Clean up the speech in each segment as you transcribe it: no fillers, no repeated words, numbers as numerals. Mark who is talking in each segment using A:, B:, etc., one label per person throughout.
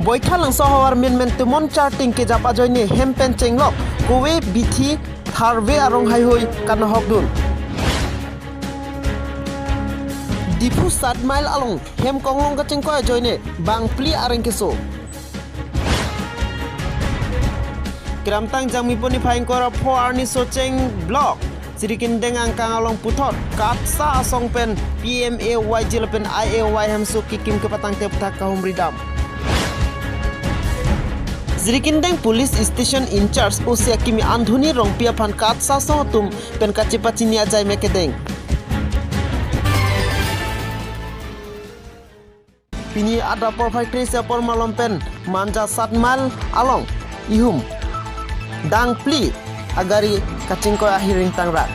A: Boithalang sohawar men tumon charting ke japa joini hempen chenglok kowe bithi tharwe arong haihoi kan hokdun Dipu 7 mile along hem konglong ka chengko joini bangpli areng keso Kramtang jangmi poni phaingkora pho arni socheng block Sirikindeng angkang along putot katsa asong pen PMA YG lepen IAY hamsu kikim ke patang te putak kahum ridam Sirikindeng police station in charge Osia kimi andhuni rongpia phan katsa sotum pen kachipachi nia jai mekedeng Pini ada por factory se por malom pen manja 7 mile along ihum dang pli agari kacingko ahiring tangra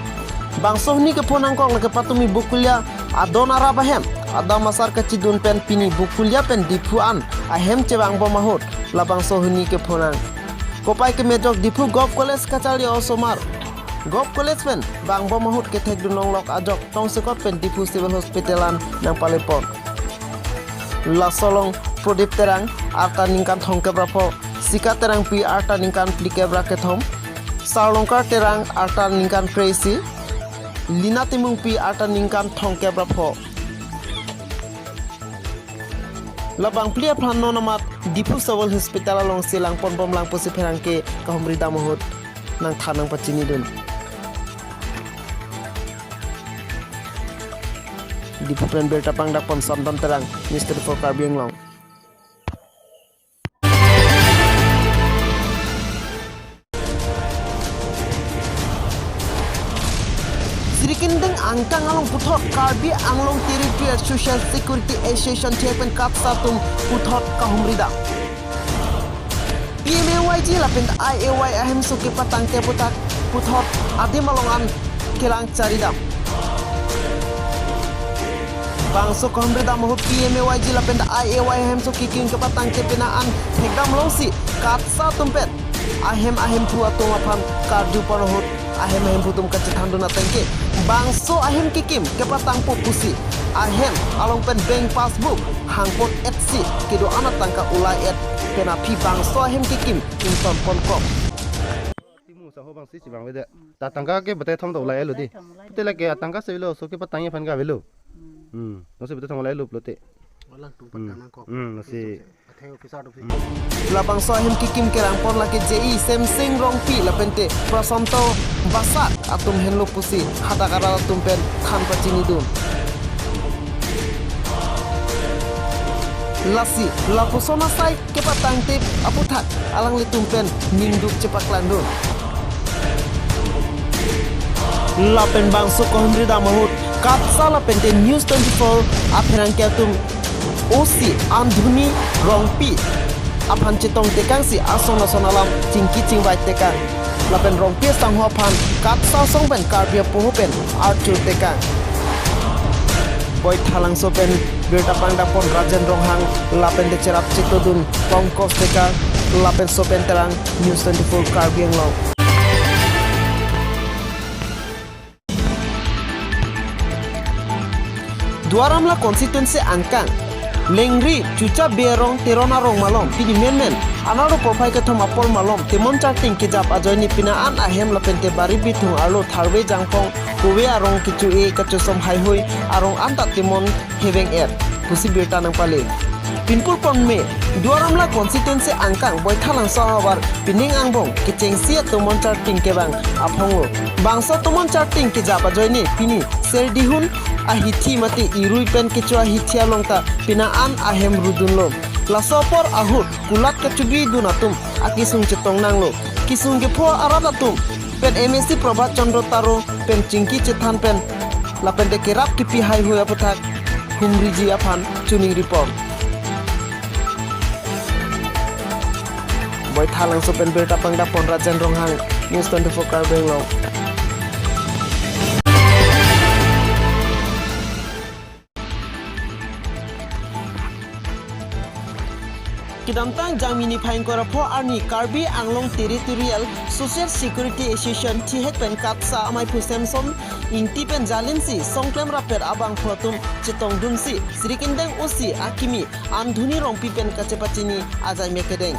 A: bangso ni ke ponang kong ke patumi bukulia adon arabahem ada masar kacidun pen pini bukulia pen dipuan ahem cebang bomahut labang sohuni ke ponang kopai ke medok dipu golf college kacali osomar golf college pen bang bomahut ke thek dunong lok ajok tong sekot pen dipu civil hospitalan nang palepon la solong prodip terang arta ningkan thong ke brapo sika terang pi arta ningkan plike brake thom Sarlongkar terang arta ningkan crazy Lina timung pi arta ningkan thongke brapho Labang plia phano namat Dipu Civil Hospital along silang pon bom lang posi pherangke kahumri damohut nang thanang pachini dun Dipu pen berta pangdak pon samdam terang Mr. Fokar Bienglong Sirikindeng angkang along puthot Karbi Anglong Territorial Social Security Association Chairman Kapsatum puthot kahumrida PMAYG lapin IAY ahem suki patang ke puthot adim alongan kelang caridam bangso kahumrida mahut PMAYG lapin IAY ahem suki king ke patang ke pinaan hegam longsi kapsatum pet ahem pu atung aphan kardu parohut ahem putum kacithandu na tengke bangso ahem kikim ke patang po pusi ahem along pen bank passbook hangpot etsi kedo anak tangka ulai et kena pi bangso ahem kikim inton ponkop
B: timu saho bang sisi bang wede ta tangka ke bete thom do ulai elo di te lake tangka se lo so ke patang fan ga velo no se bete thom ulai lo plote walang tu patana ko no se
A: Labang so ahem kikim kerang pon laki JI Semsing rongpi lapente prasanto basak atum henlo pusi hata kara atum pen khan pachini dun lasi lapusona sai ke patang tip aputhak alang litum pen ningduk cepak landun lapen bangso kohumri damahut katsa lapente news 24 apherang ke atum Osi andhuni rongpi aphan chitong tekang si asong nasonalam chingki chingbai tekang lapen rongpi sangho phan katsa songben karbia pohopen archur tekang boy thalang sopen birta pangda pon rajen ronghang lapen de cherap chitodun pongkos tekang lapen sopen terang news 24 karbiang long Duaramla constituency angkang Lengri cuca berong terona rong malom pini men anaro profai ke thom apol malom temon charting ke jap ajoni pinaan ahem lapente bari bitung alo tharwe jangpong kowe arong kichu e kachosom haihoi arong anta temon heveng pusi berta nang pale pinpul ponme duaramla constituency angkang boithalang sahabar pining angbong kecheng sia temon charting ke bang aphongo bangsa temon charting ke jap ajoni pini serdihun ahithi mati irui pen kechua hithia longta pinaan ahem rudunlo lasopor ahut kulat kechubi dunatum akisung chetong nanglo kisung gepho aradatum pen MSC Prabhat Chandra Taro pen chingki chethan pen lapen de kerap tipi hai hoya puthak humriji aphan tuning report boy thalang so pen berta pangda pon rajan ronghang news 24 karbenglo Kidamtang Jamini Painkora Po Arni Karbi Anglong Territorial Social Security Association Chihet Pen Katsa Amai Pusemson Inti Pen Jalinsi Songklem Rapper Abang Photum Chitong Dunsi Srikindeng Osi Akimi Andhuni Rongpi Pen Kachepachini Ajai Mekedeng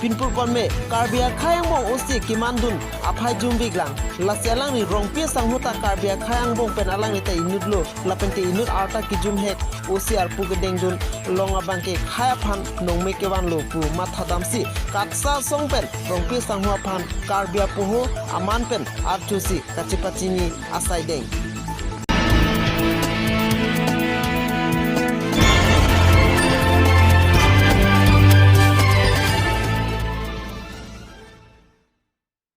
A: Pinpur Konme Karbia Khayang Bong Osi Kimandun Aphai Jumbiglang Lasialang ni Rongpi Sanghuta Karbia Khayang Bong Pen Alang ni Tai Inudlo Lapente Inud Arta Kijum Hek Osi Arpu Gedeng Dun Longa Bangke Khaya Phan Nongme Kewan Lo Pu Mathadamsi Katsa Songpen Rongpi Sanghua Phan Karbia Poho Aman Pen Archusi Kachepachini Asai Deng